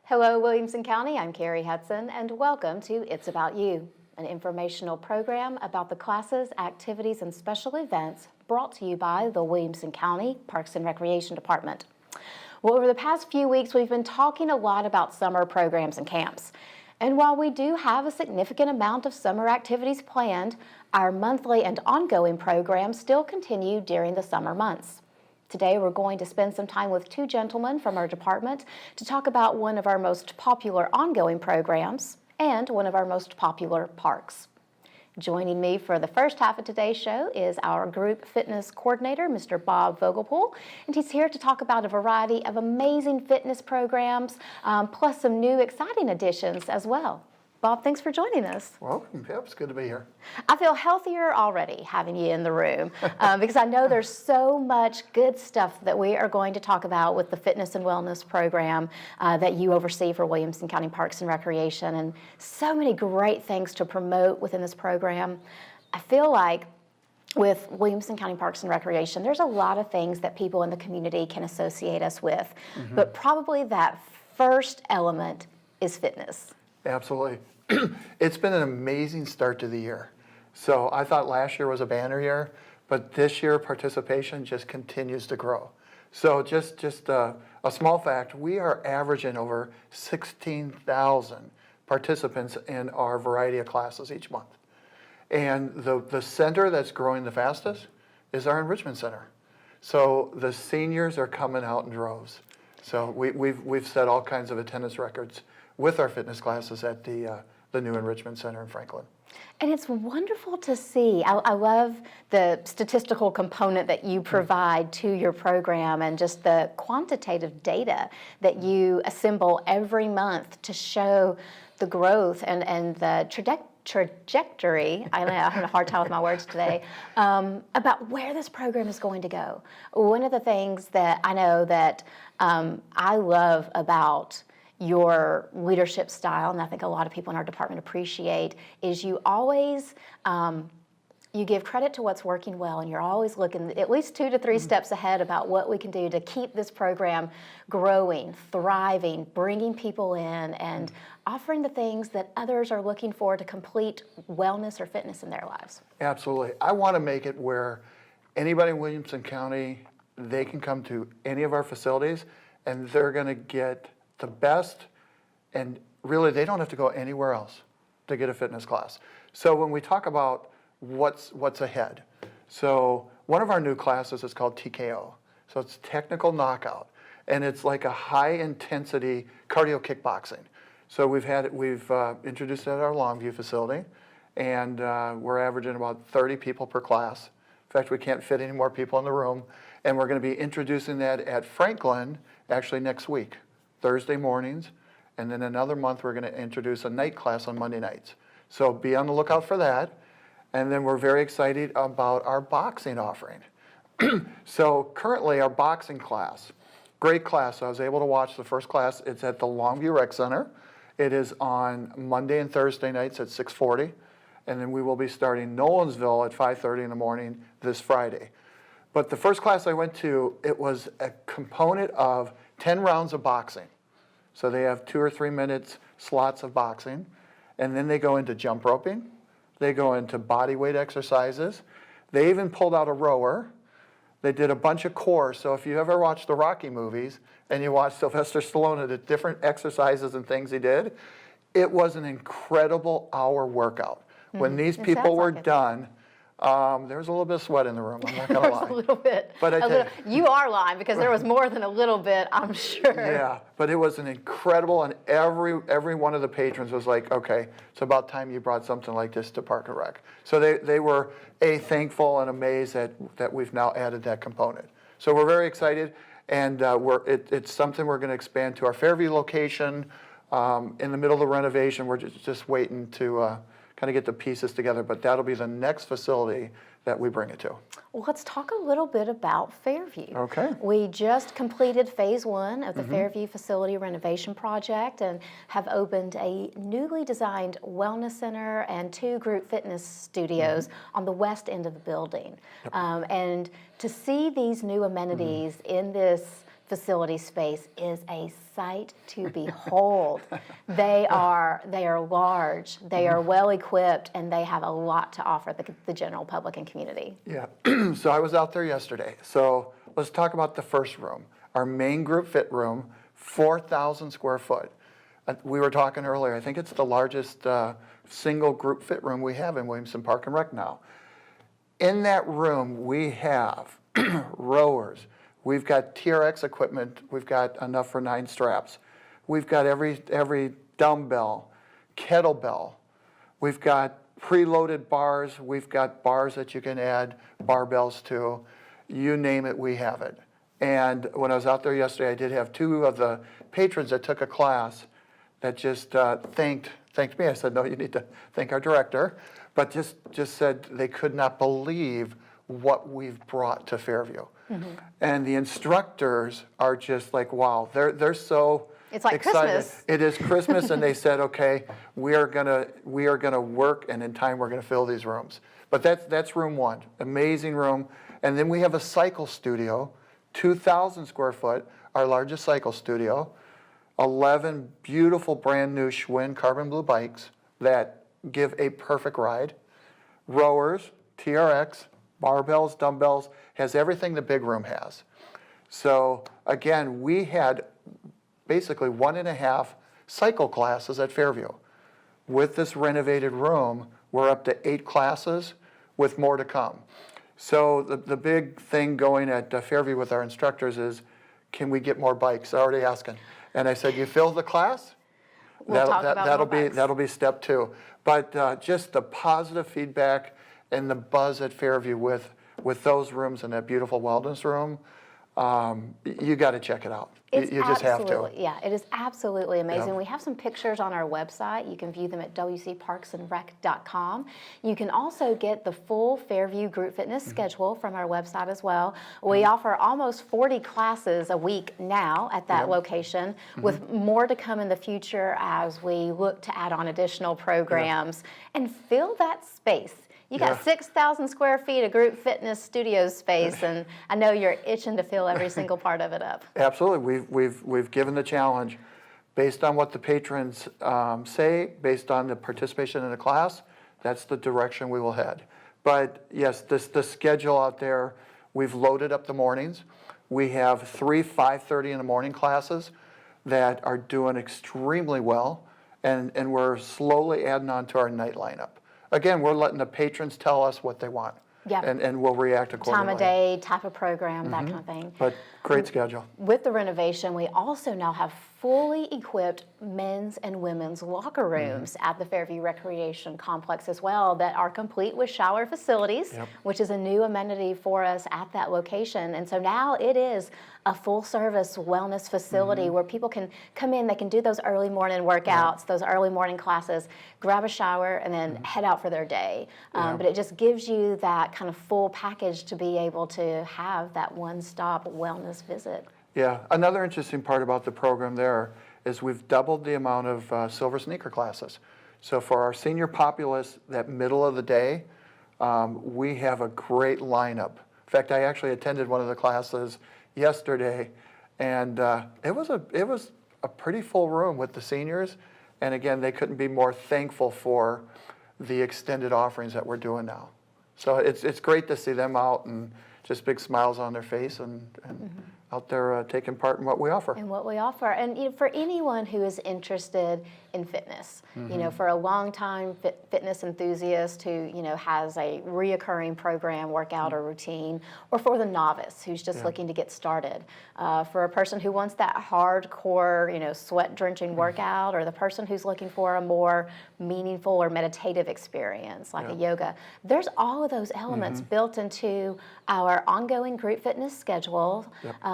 Hello, Williamson County. I'm Kerri Hudson, and welcome to It's About You, an informational program about the classes, activities, and special events brought to you by the Williamson County Parks and Recreation Department. Well, over the past few weeks, we've been talking a lot about summer programs and camps. And while we do have a significant amount of summer activities planned, our monthly and ongoing programs still continue during the summer months. Today, we're going to spend some time with two gentlemen from our department to talk about one of our most popular ongoing programs and one of our most popular parks. Joining me for the first half of today's show is our group fitness coordinator, Mr. Bob Vogelpohl, and he's here to talk about a variety of amazing fitness programs, plus some new exciting additions as well. Bob, thanks for joining us. Welcome. Yep, it's good to be here. I feel healthier already having you in the room because I know there's so much good stuff that we are going to talk about with the fitness and wellness program that you oversee for Williamson County Parks and Recreation, and so many great things to promote within this program. I feel like with Williamson County Parks and Recreation, there's a lot of things that people in the community can associate us with, but probably that first element is fitness. Absolutely. It's been an amazing start to the year. So I thought last year was a banner year, but this year participation just continues to grow. So just a small fact, we are averaging over 16,000 participants in our variety of classes each month. And the center that's growing the fastest is our enrichment center. So the seniors are coming out in droves. So we've set all kinds of attendance records with our fitness classes at the new enrichment center in Franklin. And it's wonderful to see. I love the statistical component that you provide to your program and just the quantitative data that you assemble every month to show the growth and the trajectory, I'm having a hard time with my words today, about where this program is going to go. One of the things that I know that I love about your leadership style, and I think a lot of people in our department appreciate, is you always, you give credit to what's working well, and you're always looking at least 2 to 3 steps ahead about what we can do to keep this program growing, thriving, bringing people in, and offering the things that others are looking for to complete wellness or fitness in their lives. Absolutely. I want to make it where anybody in Williamson County, they can come to any of our facilities, and they're going to get the best, and really they don't have to go anywhere else to get a fitness class. So when we talk about what's ahead, so one of our new classes is called TKO. So it's technical knockout, and it's like a high intensity cardio kickboxing. So we've introduced it at our Longview facility, and we're averaging about 30 people per class. In fact, we can't fit any more people in the room, and we're going to be introducing that at Franklin actually next week, Thursday mornings, and then another month we're going to introduce a night class on Monday nights. So be on the lookout for that. And then we're very excited about our boxing offering. So currently our boxing class, great class. I was able to watch the first class. It's at the Longview Rec Center. It is on Monday and Thursday nights at 6:40. And then we will be starting Nolensville at 5:30 in the morning this Friday. But the first class I went to, it was a component of 10 rounds of boxing. So they have 2 or 3 minutes slots of boxing, and then they go into jump roping, they go into body weight exercises, they even pulled out a rower, they did a bunch of core. So if you ever watched the Rocky movies and you watch Sylvester Stallone, the different exercises and things he did, it was an incredible hour workout. When these people were done, there was a little bit of sweat in the room, I'm not going to lie. A little bit. But you are lying, because there was more than a little bit, I'm sure. Yeah, but it was an incredible, and every one of the patrons was like, okay, it's about time you brought something like this to Park and Rec. So they were, thankful and amazed that we've now added that component. So we're very excited, and it's something we're going to expand to our Fairview location. In the middle of the renovation, we're just waiting to kind of get the pieces together, but that'll be the next facility that we bring it to. Well, let's talk a little bit about Fairview. Okay. We just completed phase 1 of the Fairview facility renovation project and have opened a newly designed wellness center and 2 group fitness studios on the west end of the building. And to see these new amenities in this facility space is a sight to behold. They are large, they are well equipped, and they have a lot to offer the general public and community. Yeah, so I was out there yesterday. So let's talk about the first room. Our main group fit room, 4,000 square foot. We were talking earlier, I think it's the largest single group fit room we have in Williamson Park and Rec now. In that room, we have rowers. We've got TRX equipment. We've got enough for 9 straps. We've got every dumbbell, kettlebell. We've got preloaded bars. We've got bars that you can add barbells to. You name it, we have it. And when I was out there yesterday, I did have 2 of the patrons that took a class that just thanked me. I said, no, you need to thank our director. But just said they could not believe what we've brought to Fairview. Mm-hmm. And the instructors are just like, wow, they're so it's like excited. Christmas. It is Christmas, and they said, okay, we are gonna work, and in time we're gonna fill these rooms. But that's room 1, amazing room. And then we have a cycle studio, 2,000 square foot, our largest cycle studio, 11 beautiful brand new Schwinn carbon blue bikes that give a perfect ride, rowers, TRX, barbells, dumbbells, has everything the big room has. So again, we had basically 1.5 cycle classes at Fairview. With this renovated room, we're up to 8 classes with more to come. So the big thing going at Fairview with our instructors is, can we get more bikes? They're already asking. And I said, you fill the class? That'll be step 2. But just the positive feedback and the buzz at Fairview with those rooms and that beautiful wellness room, you got to check it out. You just have to. Yeah, it is absolutely amazing. Yeah. We have some pictures on our website. You can view them at wcparksandrec.com. You can also get the full Fairview group fitness schedule from our website as well. We offer almost 40 classes a week now at that location, with more to come in the future as we look to add on additional programs and fill that space. You got 6,000 square feet of group fitness studio space, and I know you're itching to fill every single part of it up. Absolutely. We've given the challenge based on what the patrons say, based on the participation in the class. That's the direction we will head. But yes, the schedule out there, we've loaded up the mornings. We have 3 5:30 in the morning classes that are doing extremely well, and we're slowly adding on to our night lineup. Again, we're letting the patrons tell us what they want, and we'll react accordingly. Time of day, type of program, that kind of thing. But great schedule. With the renovation, we also now have fully equipped men's and women's locker rooms at the Fairview Recreation Complex as well that are complete with shower facilities, which is a new amenity for us at that location. And so now it is a full-service wellness facility where people can come in, they can do those early morning workouts, those early morning classes, grab a shower, and then head out for their day. But it just gives you that kind of full package to be able to have that one-stop wellness visit. Yeah, another interesting part about the program there is we've doubled the amount of silver sneaker classes. So for our senior populace, that middle of the day, we have a great lineup. In fact, I actually attended one of the classes yesterday, and it was a pretty full room with the seniors. And again, they couldn't be more thankful for the extended offerings that we're doing now. So it's great to see them out and just big smiles on their face and out there taking part in what we offer. And for anyone who is interested in fitness, for a long-time fitness enthusiast who, has a reoccurring program, workout, or routine, or for the novice who's just looking to get started, for a person who wants that hardcore, sweat-drenching workout, or the person who's looking for a more meaningful or meditative experience, like a yoga. There's all of those elements built into our ongoing group fitness schedule,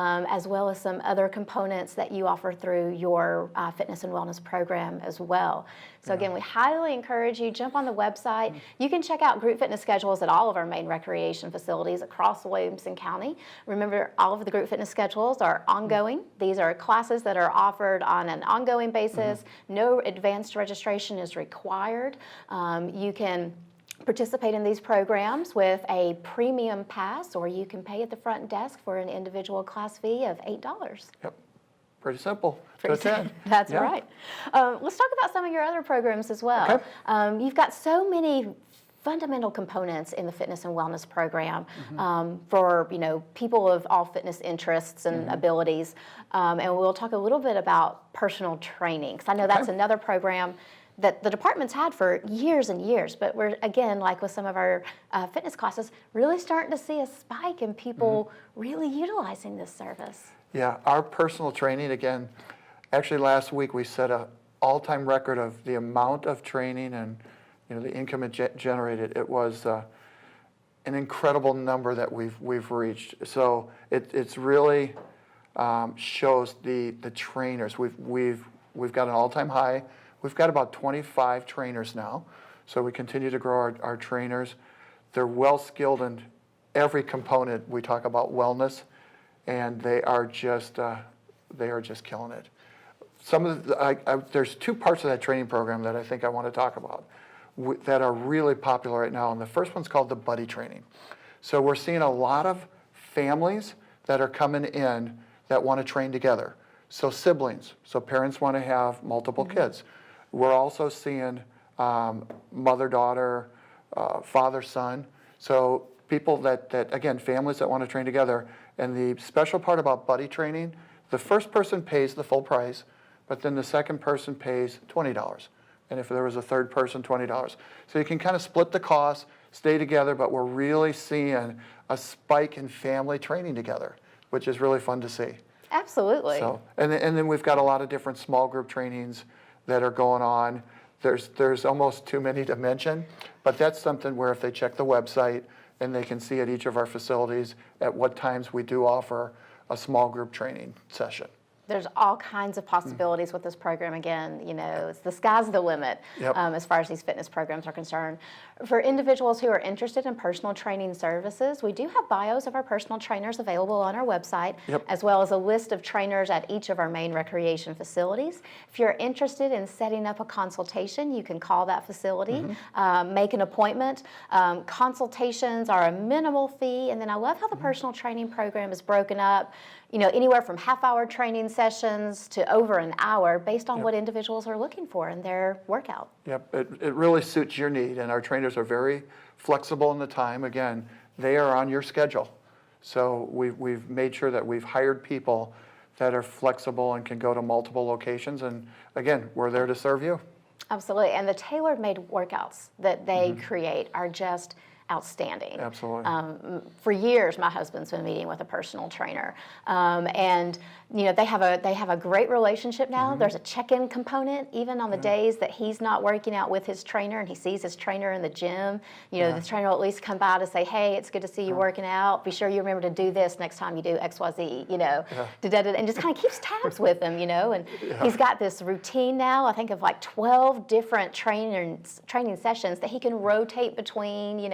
as well as some other components that you offer through your fitness and wellness program as well. So again, we highly encourage you, jump on the website. You can check out group fitness schedules at all of our main recreation facilities across Williamson County. Remember, all of the group fitness schedules are ongoing. These are classes that are offered on an ongoing basis. No advanced registration is required. You can participate in these programs with a premium pass, or you can pay at the front desk for an individual class fee of $8. Yep. Pretty simple to attend. That's Yeah. right. Let's talk about some of your other programs as well. Okay. You've got so many fundamental components in the fitness and wellness program for people of all fitness interests and abilities, and we'll talk a little bit about personal training, because I know that's another program that the department's had for years and years, but we're, again, like with some of our fitness classes, really starting to see a spike in people really utilizing this service. Yeah, our personal training, again, actually last week we set an all-time record of the amount of training and the income it generated. It was an incredible number that we've reached. So it's really shows the trainers. We've got an all-time high. We've got about 25 trainers now, so we continue to grow our trainers. They're well skilled in every component. We talk about wellness, and they are just killing it. Some of there's two parts of that training program that I think I want to talk about that are really popular right now, and the first one's called the buddy training. So we're seeing a lot of families that are coming in that want to train together. So siblings, so parents want to have multiple kids. We're also seeing mother-daughter, father-son. So people that, again, families that want to train together. And the special part about buddy training, the first person pays the full price, but then the second person pays $20. And if there was a third person, $20. So you can kind of split the cost, stay together, but we're really seeing a spike in family training together, which is really fun to see. Absolutely. So, and then we've got a lot of different small group trainings that are going on. There's almost too many to mention, but that's something where if they check the website, and they can see at each of our facilities at what times we do offer a small group training session. There's all kinds of possibilities with this program. Again, it's the sky's the limit as far as these fitness programs are concerned. For individuals who are interested in personal training services, we do have bios of our personal trainers available on our website, as well as a list of trainers at each of our main recreation facilities. If you're interested in setting up a consultation, you can call that facility, make an appointment. Consultations are a minimal fee, and then I love how the personal training program is broken up, anywhere from half-hour training sessions to over an hour based on what individuals are looking for in their workout. Yep, it really suits your need, and our trainers are very flexible in the time. Again, they are on your schedule. So we've made sure that we've hired people that are flexible and can go to multiple locations, and again, we're there to serve you. Absolutely, and the tailor-made workouts that they create are just outstanding. Absolutely. For years, my husband's been meeting with a personal trainer, and they have a great relationship now. There's a check-in component, even on the days that he's not working out with his trainer, and he sees his trainer in the gym. The trainer will at least come by to say, "Hey, it's good to see you working out. Be sure you remember to do this next time you do XYZ." And just kind of keeps tabs with him. And he's got this routine now. I think of like 12 different training sessions that he can rotate between.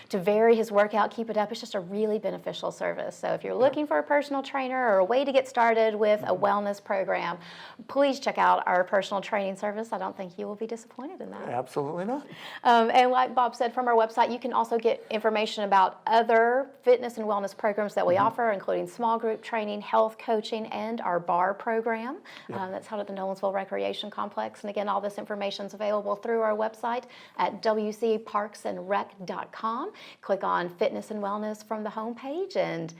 To vary his workout, keep it up. It's just a really beneficial service. So if you're looking for a personal trainer or a way to get started with a wellness program, please check out our personal training service. I don't think you will be disappointed in that. Absolutely not. And like Bob said, from our website, you can also get information about other fitness and wellness programs that we offer, including small group training, health coaching, and our bar program that's held at the Nolensville Recreation Complex. And again, all this information is available through our website at wcparksandrec.com. Click on Fitness and Wellness from the homepage, and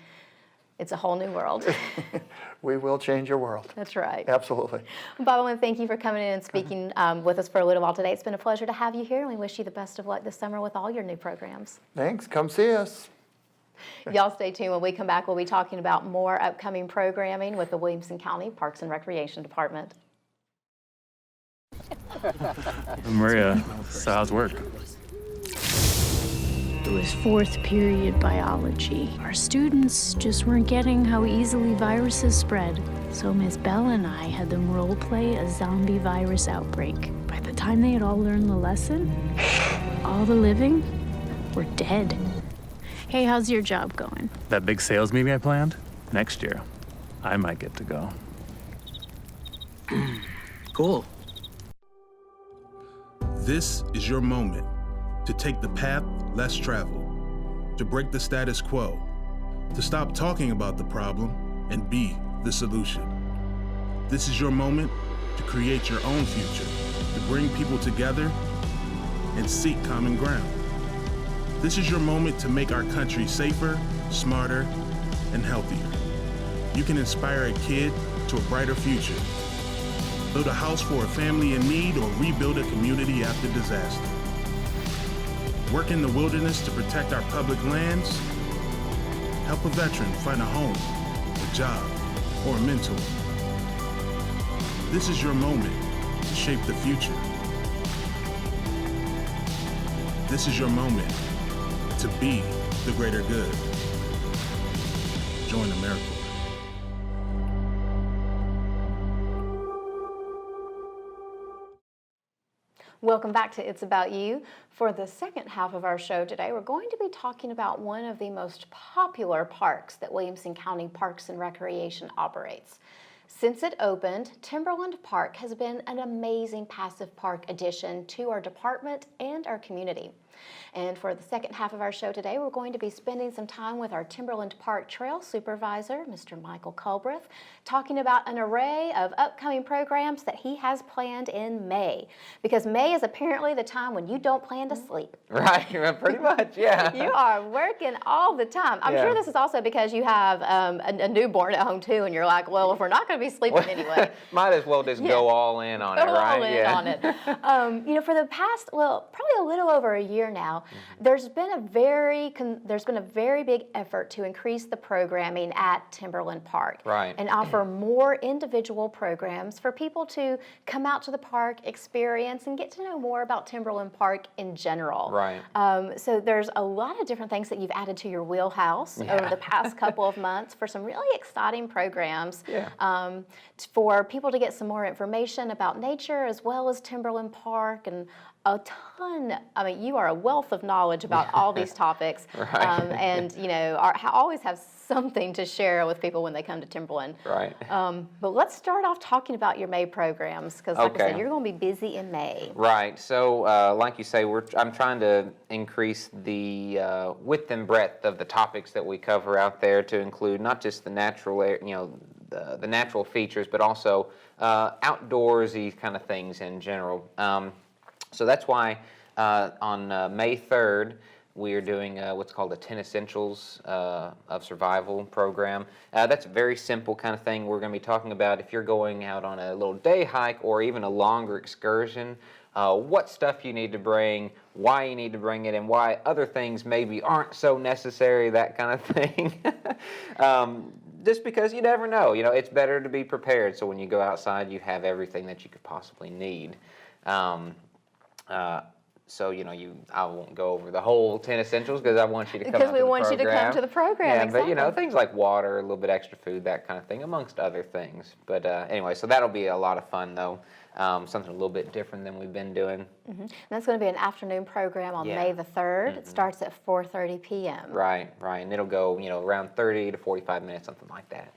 it's a whole new world. We will change your world. That's right. Absolutely. Bob, I want to thank you for coming in and speaking with us for a little while today. It's been a pleasure to have you here, and we wish you the best of luck this summer with all your new programs. Thanks. Come see us. Y'all stay tuned. When we come back, we'll be talking about more upcoming programming with the Williamson County Parks and Recreation Department. Maria, so how's work? It was fourth period biology. Our students just weren't getting how easily viruses spread. So Miss Bell and I had them role play a zombie virus outbreak. By the time they had all learned the lesson, all the living were dead. Hey, how's your job going? That big sales meeting I planned? Next year, I might get to go. Cool. This is your moment. to take the path less traveled, to break the status quo, to stop talking about the problem and be the solution. This is your moment to create your own future, to bring people together and seek common ground. This is your moment to make our country safer, smarter, and healthier. You can inspire a kid to a brighter future, build a house for a family in need, or rebuild a community after disaster. Work in the wilderness to protect our public lands, help a veteran find a home, a job, or a mentor. This is your moment to shape the future. This is your moment to be the greater good. Join AmeriCorps. Welcome back to It's About You. For the second half of our show today, we're going to be talking about one of the most popular parks that Williamson County Parks and Recreation operates. Since it opened, Timberland Park has been an amazing passive park addition to our department and our community. And for the second half of our show today, we're going to be spending some time with our Timberland Park Trail Supervisor, Mr. Michael Culbreth, talking about an array of upcoming programs that he has planned in May. Because May is apparently the time when you don't plan to sleep. Right, pretty much, yeah. You are working all the time. I'm sure this is also because you have a newborn at home too, and you're like, well, if we're not going to be sleeping anyway. Might as well just go all in on it, right? Go all in on it. You know, for the past, well, probably a little over a year now, there's been a very big effort to increase the programming at Timberland Park, and offer more individual programs for people to come out to the park, experience, and get to know more about Timberland Park in general. So there's a lot of different things that you've added to your wheelhouse over the past couple of months for some really exciting programs for people to get some more information about nature as well as Timberland Park, and a ton. I mean, you are a wealth of knowledge about all these topics, and you know, always have something to share with people when they come to Timberland. But let's start off talking about your May programs, because like I said, you're going to be busy in May. So like you say, I'm trying to increase the width and breadth of the topics that we cover out there to include not just the natural, the natural features, but also outdoorsy kind of things in general. So that's why on May 3rd, we are doing what's called a 10 Essentials of Survival program. That's a very simple kind of thing. We're going to be talking about if you're going out on a little day hike or even a longer excursion, what stuff you need to bring, why you need to bring it, and why other things maybe aren't so necessary, that kind of thing. Just because you never know. You know, it's better to be prepared, so when you go outside, you have everything that you could possibly need. So, you know, I won't go over the whole 10 essentials because I want you to come Because we want you to come to the program, yeah, exactly. But, you know, things like water, a little bit extra food, that kind of thing, amongst other things. But anyway, so that'll be a lot of fun, though. Something a little bit different than we've been doing. And that's going to be an afternoon program on May the 3rd. It starts at 4:30 p.m. Right. And it'll go, you know, around 30 to 45 minutes, something like that,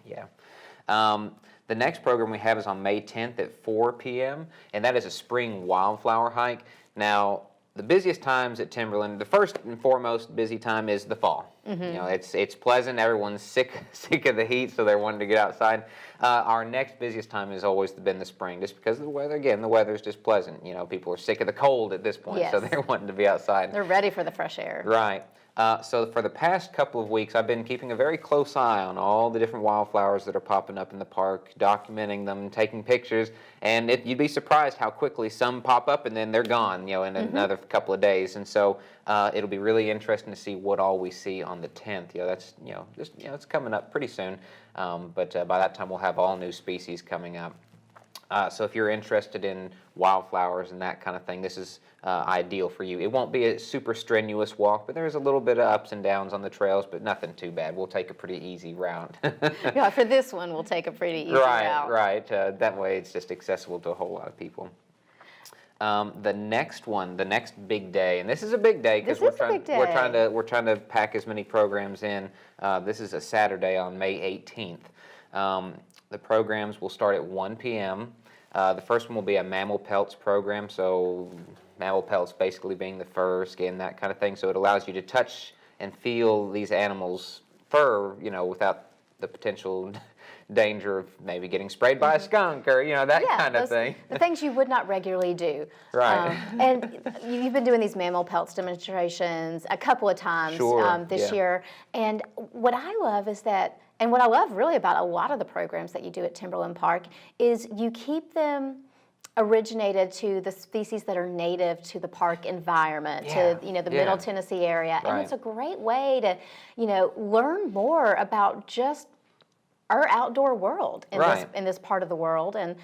The next program we have is on May 10th at 4 p.m., and that is a spring wildflower hike. Now, the busiest times at Timberland, the first and foremost busy time is the fall. You know, it's pleasant. Everyone's sick of the heat, so they're wanting to get outside. Our next busiest time has always been the spring, just because of the weather. Again, the weather's just pleasant. You know, people are sick of the cold at this point, so they're wanting to be outside. They're ready for the fresh air. Right. So for the past couple of weeks, I've been keeping a very close eye on all the different wildflowers that are popping up in the park, documenting them, taking pictures, and you'd be surprised how quickly some pop up and then they're gone, you know, in another couple of days. And so it'll be really interesting to see what all we see on the 10th. You know, that's, you know, just, you know, it's coming up pretty soon, but by that time we'll have all new species coming up. So if you're interested in wildflowers and that kind of thing, this is ideal for you. It won't be a super strenuous walk, but there's a little bit of ups and downs on the trails, but nothing too bad. We'll take a pretty easy route. Yeah, for this one, we'll take a pretty easy route. Right. That way it's just accessible to a whole lot of people. The next one, the next big day, and this is a big day because we're trying to pack as many programs in. This is a Saturday on May 18th. The programs will start at 1 p.m. The first one will be a mammal pelts program, so mammal pelts basically being the fur, skin, that kind of thing. So it allows you to touch and feel these animals' fur, without the potential danger of maybe getting sprayed by a skunk or, that kind of thing. The things you would not regularly do. Right. And you've been doing these mammal pelts demonstrations a couple of times this year. And what I love is that, and what I love really about a lot of the programs that you do at Timberland Park is you keep them originated to the species that are native to the park environment, to the Middle Tennessee area. Right. And it's a great way to, learn more about just our outdoor world in this part of the world, and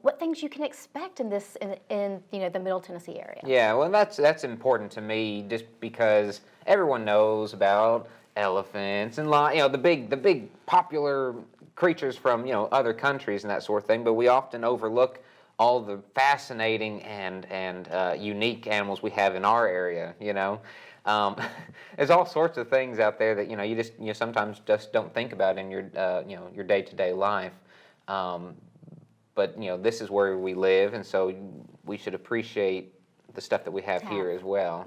what things you can expect in this in the Middle Tennessee area. Yeah, well, that's important to me, just because everyone knows about elephants and the big popular creatures from other countries and that sort of thing, but we often overlook all the fascinating and unique animals we have in our area. There's all sorts of things out there that you sometimes just don't think about in your your day-to-day life. But this is where we live, and so we should appreciate the stuff that we have here as well.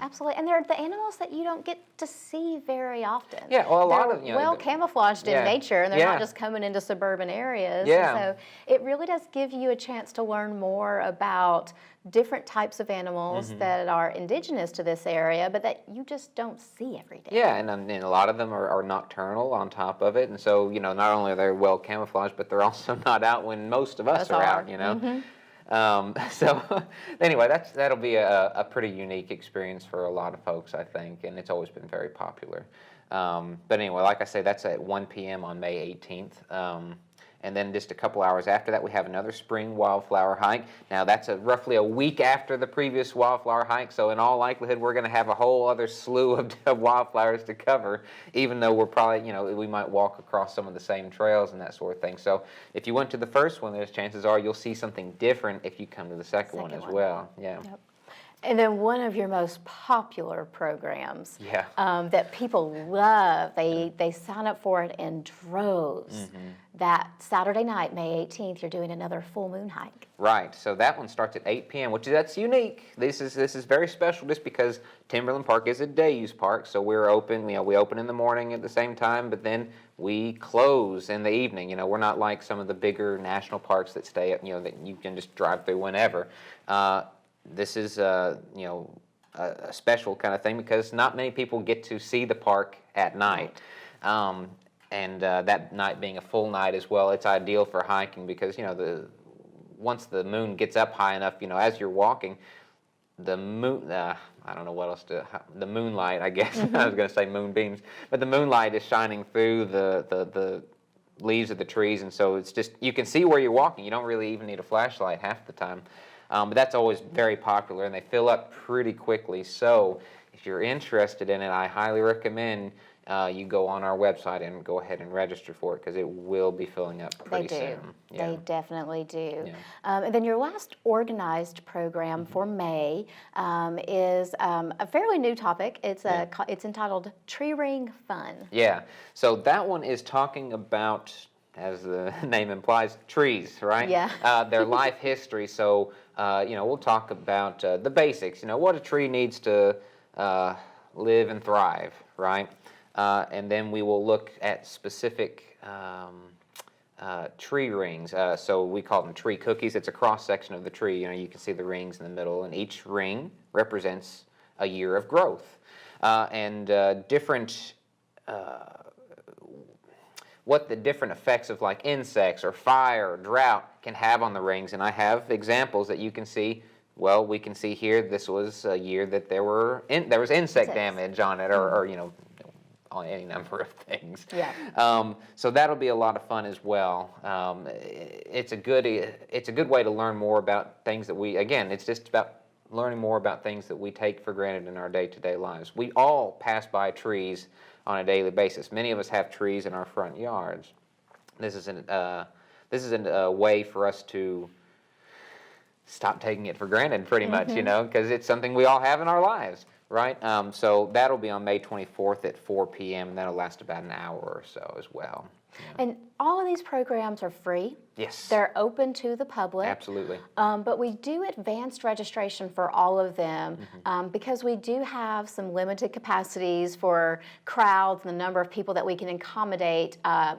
Absolutely, and they're the animals that you don't get to see very often. Yeah, well, a lot of well camouflaged in nature, and they're not just coming into suburban areas. Yeah. And so it really does give you a chance to learn more about different types of animals that are indigenous to this area, but that you just don't see every day. Yeah, and a lot of them are nocturnal on top of it, and so not only are they well camouflaged, but they're also not out when most of us are out. So anyway, that'll be a pretty unique experience for a lot of folks, I think, and it's always been very popular. But anyway, like I say, that's at 1 p.m. on May 18th. And then just a couple hours after that, we have another spring wildflower hike. Now, that's roughly a week after the previous wildflower hike, so in all likelihood, we're going to have a whole other slew of wildflowers to cover, even though we're probably, we might walk across some of the same trails and that sort of thing. So if you went to the first one, there's chances are you'll see something different if you come to the second one as well. Yeah. Yep. And then one of your most popular programs that people love, they sign up for it in droves. That Saturday night, May 18th, you're doing another full moon hike. Right, so that one starts at 8 p.m., that's unique. This is very special just because Timberland Park is a day-use park, so we're open, we open in the morning at the same time, but then we close in the evening. We're not like some of the bigger national parks that stay up, that you can just drive through whenever. This is a special kind of thing because not many people get to see the park at night. And that night being a full night as well, it's ideal for hiking because, once the moon gets up high enough, as you're walking, the moon, I don't know what else the moonlight, I guess. I was going to say moonbeams, but the moonlight is shining through the leaves of the trees, and so it's just, you can see where you're walking. You don't really even need a flashlight half the time. But that's always very popular, and they fill up pretty quickly. So if you're interested in it, I highly recommend you go on our website and go ahead and register for it because it will be filling up pretty soon. They definitely do. Yeah. And then your last organized program for May is a fairly new topic. It's entitled Tree Ring Fun. Yeah, so that one is talking about, as the name implies, trees, right? Yeah. Their life history. So, we'll talk about the basics. What a tree needs to live and thrive, right? And then we will look at specific tree rings. So we call them tree cookies. It's a cross section of the tree. You can see the rings in the middle, and each ring represents a year of growth. And different. What the different effects of like insects or fire or drought can have on the rings. And I have examples that you can see. Well, we can see here this was a year that there was insect damage on it, or on any number of things. Yeah. So that'll be a lot of fun as well. It's a good way to learn more about things that it's just about learning more about things that we take for granted in our day-to-day lives. We all pass by trees on a daily basis. Many of us have trees in our front yards. This isn't a way for us to stop taking it for granted, pretty much, because it's something we all have in our lives, right? So that'll be on May 24th at 4 p.m., and that'll last about an hour or so as well. And all of these programs are free. Yes. They're open to the public. Absolutely. But we do advanced registration for all of them because we do have some limited capacities for crowds and the number of people that we can accommodate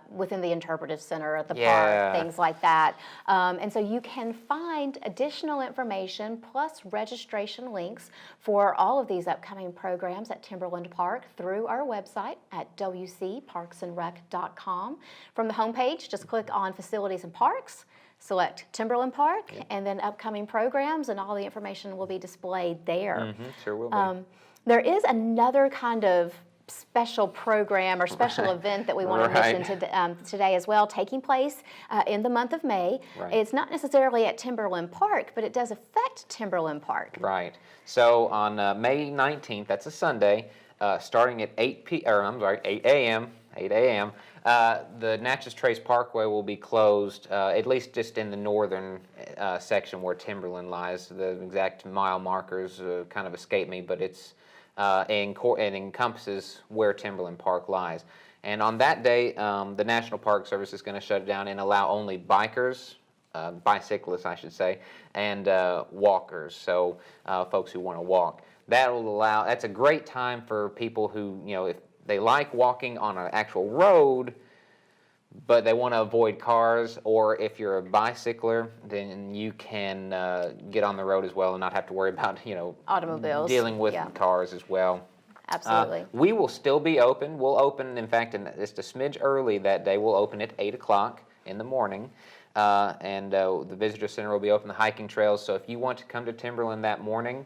within the interpretive center at the park, things like that. And so you can find additional information plus registration links for all of these upcoming programs at Timberland Park through our website at wcparksandrec.com. From the homepage, just click on Facilities and Parks, select Timberland Park, and then upcoming programs, and all the information will be displayed there. Sure will be. There is another kind of special program or special event that we want to mention today as well, taking place in the month of May. It's not necessarily at Timberland Park, but it does affect Timberland Park. Right. So on May 19th, that's a Sunday, starting at 8 a.m., the Natchez Trace Parkway will be closed, at least just in the northern section where Timberland lies. The exact mile markers kind of escape me, but it encompasses where Timberland Park lies. And on that day, the National Park Service is going to shut it down and allow only bikers, bicyclists I should say, and walkers, so folks who want to walk. That's a great time for people who, if they like walking on an actual road, but they want to avoid cars, or if you're a bicycler, then you can get on the road as well and not have to worry about, automobiles, dealing with cars as well. Absolutely. We will still be open. We'll open, in fact, just a smidge early that day. We'll open at 8 o'clock in the morning. And the visitor center will be open, the hiking trails. So if you want to come to Timberland that morning,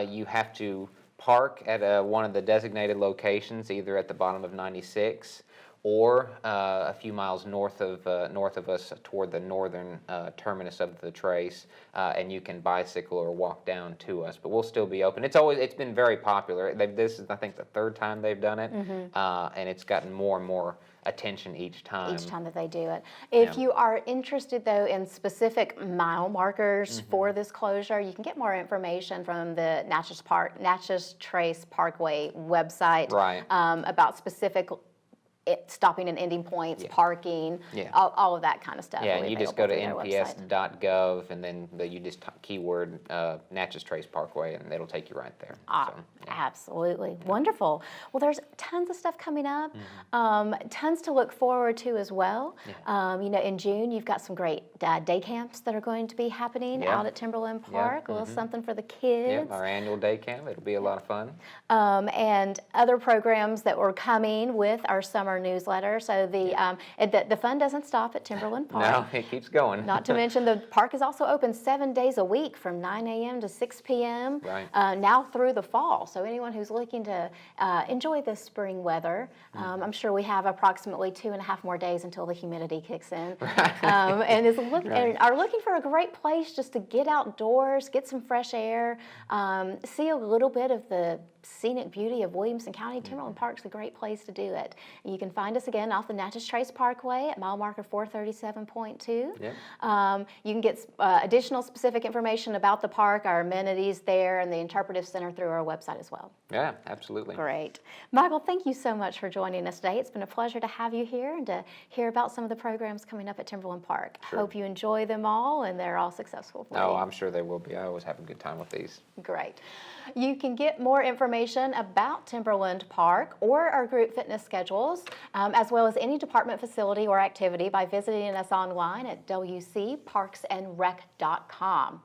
you have to park at one of the designated locations, either at the bottom of 96 or a few miles north of us toward the northern terminus of the trace, and you can bicycle or walk down to us. But we'll still be open. It's been very popular. This is, I think, the third time they've done it, and it's gotten more and more attention each time. Each time that they do it. If you are interested, though, in specific mile markers for this closure, you can get more information from the Natchez Trace Parkway website about specific stopping and ending points, parking, all of that kind of stuff. Yeah, and you just go to nps.gov, and then you just keyword Natchez Trace Parkway, and it'll take you right there. Absolutely. Wonderful. Well, there's tons of stuff coming up, tons to look forward to as well. In June, you've got some great day camps that are going to be happening out at Timberland Park, a little something for the kids. Our annual day camp, it'll be a lot of fun. And other programs that were coming with our summer newsletter. So the fun doesn't stop at Timberland Park. No, it keeps going. Not to mention the park is also open 7 days a week from 9 a.m. to 6 p.m. Now through the fall. So anyone who's looking to enjoy this spring weather, I'm sure we have approximately 2.5 more days until the humidity kicks in, and are looking for a great place just to get outdoors, get some fresh air, see a little bit of the scenic beauty of Williamson County. Timberland Park's a great place to do it. You can find us again off the Natchez Trace Parkway at mile marker 437.2. You can get additional specific information about the park, our amenities there, and the interpretive center through our website as well. Yeah, absolutely. Great. Michael, thank you so much for joining us today. It's been a pleasure to have you here and to hear about some of the programs coming up at Timberland Park. I hope you enjoy them all and they're all successful for you. Oh, I'm sure they will be. I always have a good time with these. Great. You can get more information about Timberland Park or our group fitness schedules, as well as any department facility or activity by visiting us online at wcparksandrec.com.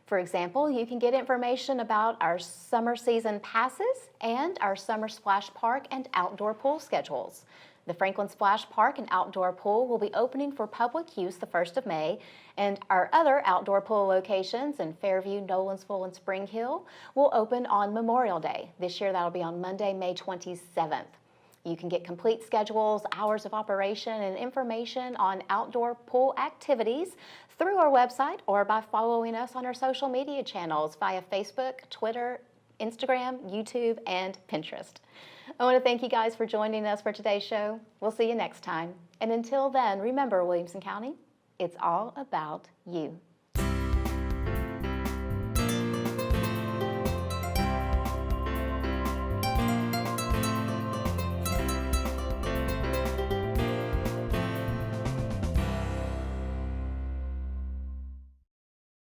For example, you can get information about our summer season passes and our summer splash park and outdoor pool schedules. The Franklin Splash Park and outdoor pool will be opening for public use the 1st of May, and our other outdoor pool locations in Fairview, Nolensville, and Spring Hill will open on Memorial Day. This year, that'll be on Monday, May 27th. You can get complete schedules, hours of operation, and information on outdoor pool activities through our website or by following us on our social media channels via Facebook, Twitter, Instagram, YouTube, and Pinterest. I want to thank you guys for joining us for today's show. We'll see you next time. And until then, remember, Williamson County, it's all about you.